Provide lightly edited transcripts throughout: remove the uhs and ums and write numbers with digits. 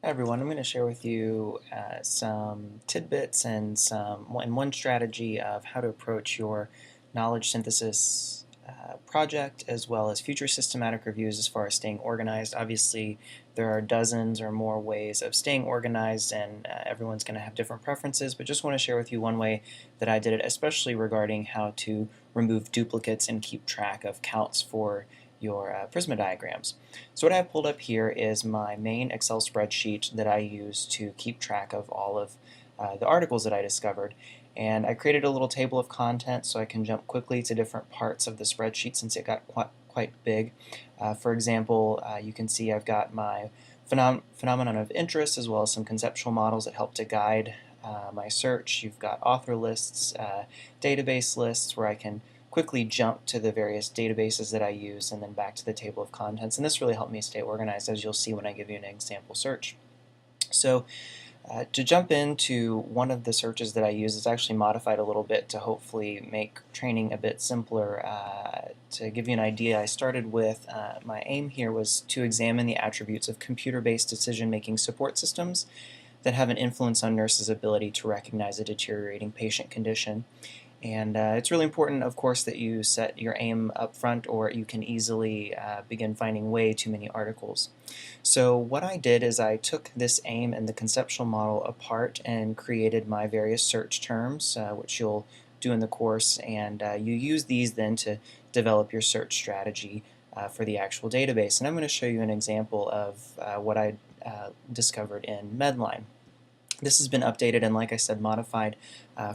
Hi everyone, I'm going to share with you some tidbits and one strategy of how to approach your knowledge synthesis project as well as future systematic reviews as far as staying organized. Obviously there are dozens or more ways of staying organized and everyone's going to have different preferences, but just want to share with you one way that I did it, especially regarding how to remove duplicates and keep track of counts for your Prisma diagrams. So what I have pulled up here is my main Excel spreadsheet that I use to keep track of all of the articles that I discovered. And I created a little table of contents so I can jump quickly to different parts of the spreadsheet since it got quite big. For example, you can see I've got my phenomenon of interest as well as some conceptual models that help to guide my search. You've got author lists, database lists where I can quickly jump to the various databases that I use and then back to the table of contents. And this really helped me stay organized, as you'll see when I give you an example search. So to jump into one of the searches that I use, it's actually modified a little bit to hopefully make training a bit simpler. To give you an idea, I started with my aim here was to examine the attributes of computer-based decision-making support systems that have an influence on nurses' ability to recognize a deteriorating patient condition. And it's really important, of course, that you set your aim up front or you can easily begin finding way too many articles. So what I did is I took this aim and the conceptual model apart and created my various search terms, which you'll do in the course, and you use these then to develop your search strategy for the actual database. And I'm going to show you an example of what I discovered in Medline. This has been updated and, like I said, modified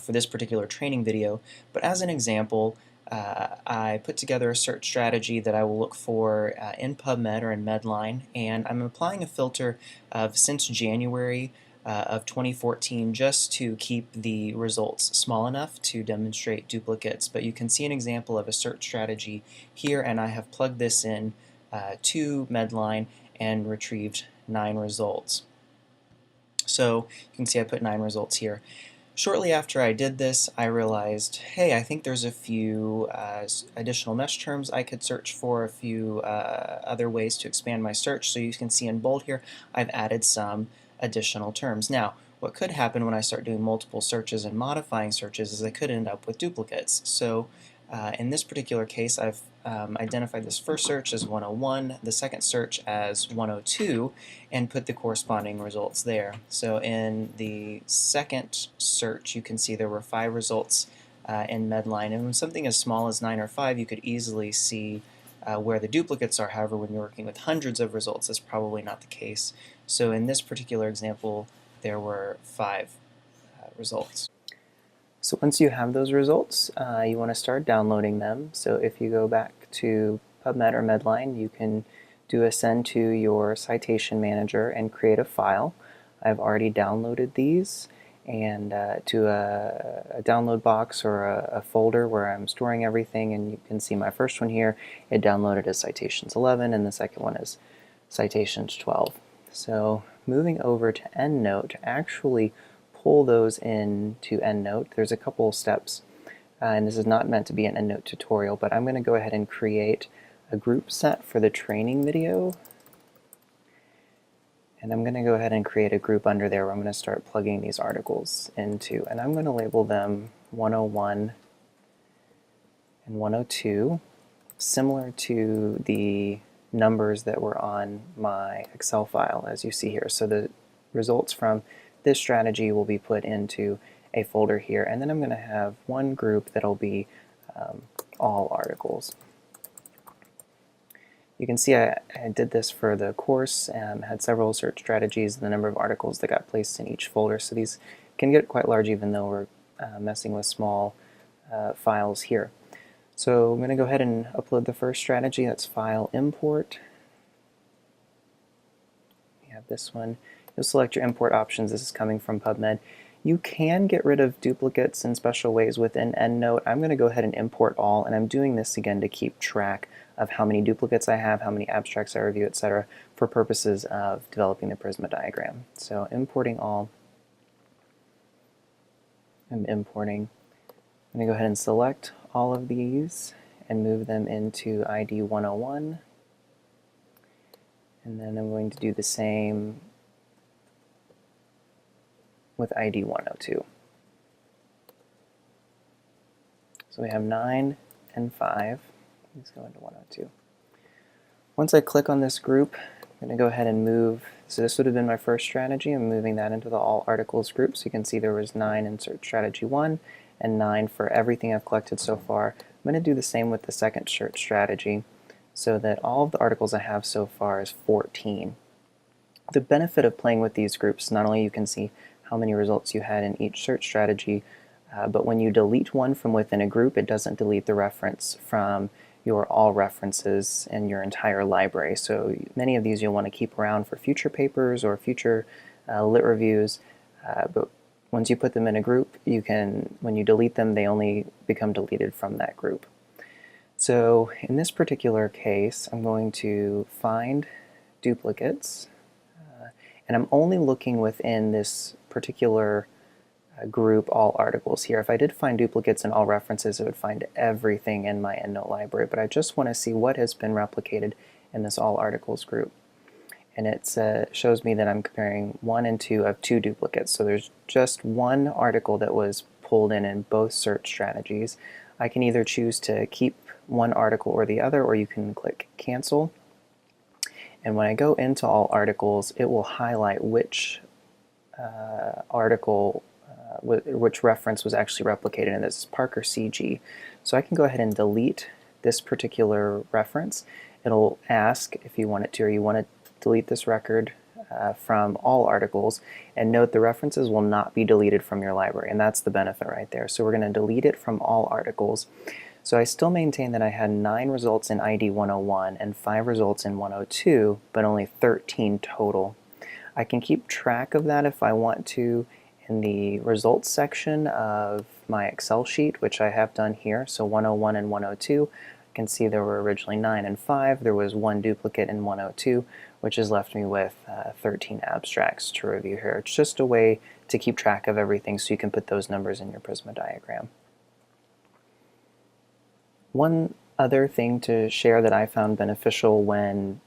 for this particular training video, but as an example, I put together a search strategy that I will look for in PubMed or in Medline, and I'm applying a filter of since January of 2014 just to keep the results small enough to demonstrate duplicates. But you can see an example of a search strategy here, and I have plugged this in to Medline and retrieved 9 results. So you can see I put 9 results here. Shortly after I did this, I realized, hey, I think there's a few additional mesh terms I could search for, a few other ways to expand my search. So you can see in bold here, I've added some additional terms. Now, what could happen when I start doing multiple searches and modifying searches is I could end up with duplicates. So in this particular case, I've identified this first search as 101, the second search as 102, and put the corresponding results there. So in the second search, you can see there were 5 results in Medline, and when something as small as 9 or 5, you could easily see where the duplicates are. However, when you're working with hundreds of results, that's probably not the case. So in this particular example, there were 5 results. So once you have those results, you want to start downloading them. So if you go back to PubMed or Medline, you can do a send to your citation manager and create a file. I've already downloaded these and to a download box or a folder where I'm storing everything, and you can see my first one here, it downloaded as citations 11 and the second one is citations 12. So moving over to EndNote, actually pull those into EndNote. There's a couple steps, and this is not meant to be an EndNote tutorial, but I'm going to go ahead and create a group set for the training video, and I'm going to go ahead and create a group under there where I'm going to start plugging these articles into, and I'm going to label them 101 and 102, similar to the numbers that were on my Excel file, as you see here. So the results from this strategy will be put into a folder here, and then I'm going to have one group that'll be all articles. You can see I did this for the course and had several search strategies and the number of articles that got placed in each folder, so these can get quite large even though we're messing with small files here. So I'm going to go ahead and upload the first strategy. That's file import. We have this one. You'll select your import options. This is coming from PubMed. You can get rid of duplicates in special ways within EndNote. I'm going to go ahead and import all, and I'm doing this again to keep track of how many duplicates I have, how many abstracts I review, etc., for purposes of developing the Prisma diagram. So importing all. I'm importing. I'm going to go ahead and select all of these and move them into ID 101. And then I'm going to do the same with ID 102. So we have 9 and 5. Let's go into 102. Once I click on this group, I'm going to go ahead and move. So this would have been my first strategy. I'm moving that into the All Articles group. So you can see there was 9 in search strategy 1 and 9 for everything I've collected so far. I'm going to do the same with the second search strategy so that all of the articles I have so far is 14. The benefit of playing with these groups, not only you can see how many results you had in each search strategy, but when you delete one from within a group, it doesn't delete the reference from your all references in your entire library. So many of these you'll want to keep around for future papers or future lit reviews, but once you put them in a group, you can, when you delete them, they only become deleted from that group. So in this particular case, I'm going to find duplicates, and I'm only looking within this particular group all articles here. If I did find duplicates in all references, it would find everything in my EndNote library, but I just want to see what has been replicated in this all articles group. And it shows me that I'm comparing 1 and 2 of 2 duplicates. So there's just one article that was pulled in both search strategies. I can either choose to keep one article or the other, or you can click cancel. And when I go into all articles, it will highlight which article, which reference was actually replicated, and this is Parker CG. So I can go ahead and delete this particular reference. It'll ask if you want it to, or you want to delete this record from all articles, and note the references will not be deleted from your library, and that's the benefit right there. So we're going to delete it from all articles. So I still maintain that I had 9 results in ID 101 and 5 results in 102, but only 13 total. I can keep track of that if I want to in the results section of my Excel sheet, which I have done here. So 101 and 102, I can see there were originally 9 and 5. There was 1 duplicate in 102, which has left me with 13 abstracts to review here. It's just a way to keep track of everything so you can put those numbers in your Prisma diagram. One other thing to share that I found beneficial when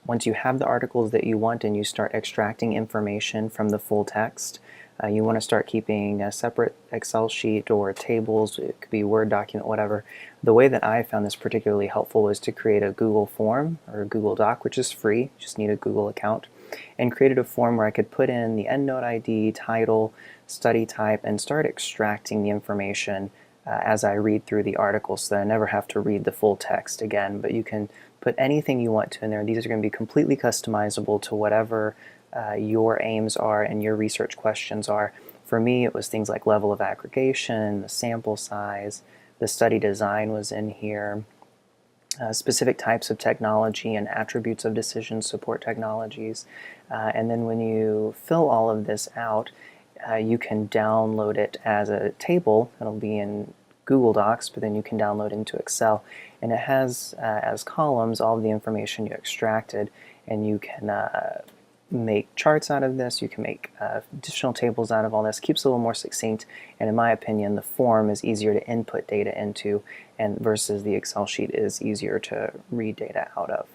once you have the articles that you want and you start extracting information from the full text, you want to start keeping a separate Excel sheet or tables, it could be Word document, whatever. The way that I found this particularly helpful was to create a Google form or a Google Doc, which is free, you just need a Google account, and created a form where I could put in the EndNote ID, title, study type, and start extracting the information as I read through the article, so that I never have to read the full text again. But you can put anything you want to in there. These are going to be completely customizable to whatever your aims are and your research questions are. For me, it was things like level of aggregation, the sample size, the study design was in here, specific types of technology and attributes of decision support technologies. And then when you fill all of this out, you can download it as a table. It'll be in Google Docs, but then you can download into Excel. And it has as columns all of the information you extracted, and you can make charts out of this, you can make additional tables out of all this. Keeps it a little more succinct, and in my opinion the form is easier to input data into, and versus the Excel sheet is easier to read data out of.